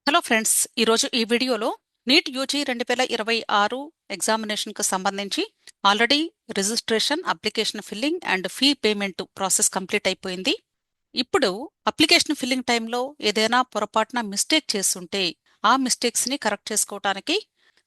Hello friends, ఈరోజు ఈ వీడియోలో నీట్ యూజీ 2026 ఎగ్జామినేషన్కు సంబంధించి already registration, application filling and fee payment process complete అయిపోయింది. ఇప్పుడు అప్లికేషన్ ఫిల్లింగ్ టైంలో ఏదైనా పొరపాటున మిస్టేక్ చేస్తుంటే ఆ మిస్టేక్స్ని కరెక్ట్ చేసుకోవడానికి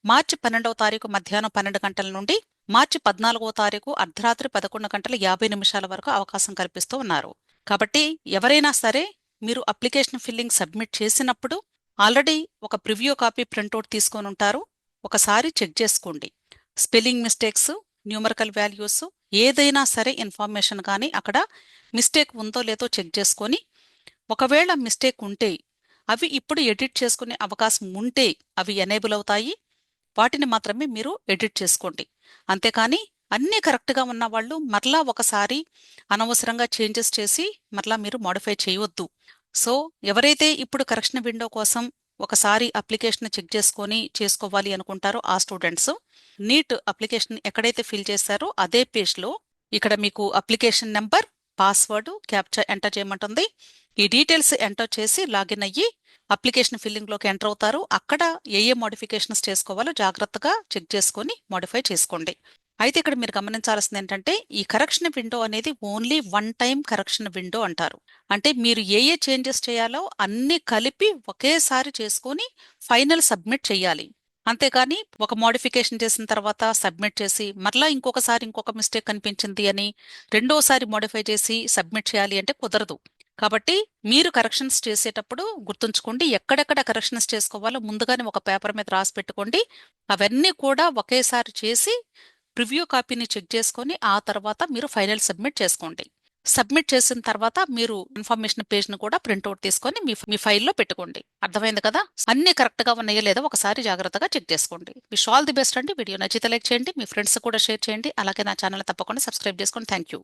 మార్చి 12వ తారీఖు మధ్యాహ్నం 12 గంటల నుండి మార్చి 14వ తారీఖు అర్ధరాత్రి 11 గంటల 50 నిమిషాల వరకు అవకాశం కల్పిస్తూ ఉన్నారు. కాబట్టి ఎవరైనా సరే మీరు అప్లికేషన్ ఫిల్లింగ్ సబ్మిట్ చేసినప్పుడు ఆల్రెడీ ఒక ప్రివ్యూ కాపీ ప్రింట్అవుట్ తీసుకొని ఉంటారు. ఒకసారి చెక్ చేసుకోండి. స్పెల్లింగ్ మిస్టేక్స్, న్యూమరికల్ వాల్యూస్, ఏదైనా సరే ఇన్ఫర్మేషన్ కానీ అక్కడ మిస్టేక్ ఉందో లేదో చెక్ చేసుకొని, ఒకవేళ మిస్టేక్ ఉంటే అవి ఇప్పుడు ఎడిట్ చేసుకునే అవకాశం ఉంటే అవి ఎనేబుల్ అవుతాయి. వాటిని మాత్రమే మీరు ఎడిట్ చేసుకోండి. అంతేకాని అన్నీ కరెక్ట్గా ఉన్న వాళ్ళు మరలా ఒకసారి అనవసరంగా చేంజెస్ చేసి మరలా మీరు మోడిఫై చేయవద్దు. సో ఎవరైతే ఇప్పుడు కరెక్షన్ విండో కోసం ఒకసారి అప్లికేషన్ చెక్ చేసుకొని చేసుకోవాలి అనుకుంటారో ఆ స్టూడెంట్స్ నీట్ అప్లికేషన్ ఎక్కడైతే ఫిల్ చేశారో అదే పేజ్లో ఇక్కడ మీకు application number, password, captcha enter చేయమంటుంది. ఈ డీటెయిల్స్ ఎంటర్ చేసి లాగిన్ అయ్యి అప్లికేషన్ ఫిల్లింగ్లోకి ఎంటర్ అవుతారు. అక్కడ ఏ మోడిఫికేషన్స్ చేసుకోవాలో జాగ్రత్తగా చెక్ చేసుకొని మోడిఫై చేసుకోండి. అయితే ఇక్కడ మీరు గమనించాల్సింది ఏంటంటే ఈ కరెక్షన్ విండో అనేది only one time correction window అంటారు. అంటే మీరు ఏ చేంజెస్ చేయాలో అన్ని కలిపి ఒకేసారి చేసుకొని ఫైనల్ సబ్మిట్ చేయాలి. అంతేకాని ఒక మోడిఫికేషన్ చేసిన తర్వాత సబ్మిట్ చేసి మరలా ఇంకొకసారి ఇంకొక మిస్టేక్ కనిపించింది అని రెండోసారి మోడిఫై చేసి సబ్మిట్ చేయాలి అంటే కుదరదు. కాబట్టి మీరు కరెక్షన్స్ చేసేటప్పుడు గుర్తుంచుకోండి, ఎక్కడెక్కడ కరెక్షన్స్ చేసుకోవాలో ముందుగానే ఒక పేపర్ మీద రాసి పెట్టుకోండి. అవన్నీ కూడా ఒకేసారి చేసి ప్రివ్యూ కాపీని చెక్ చేసుకొని ఆ తర్వాత మీరు ఫైనల్ సబ్మిట్ చేసుకోండి. సబ్మిట్ చేసిన తర్వాత మీరు ఇన్ఫర్మేషన్ పేజ్ను కూడా ప్రింట్అవుట్ తీసుకొని మీ ఫైల్లో పెట్టుకోండి. అర్థమైంది కదా? అన్ని కరెక్ట్గా ఉన్నాయో లేదో ఒకసారి జాగ్రత్తగా చెక్ చేసుకోండి. విష్ ఆల్ ది బెస్ట్ అండి. వీడియో నచ్చితే లైక్ చేయండి, మీ ఫ్రెండ్స్ కూడా షేర్ చేయండి. అలాగే నా ఛానల్ తప్పకుండా సబ్స్క్రైబ్ చేసుకోండి. Thank you.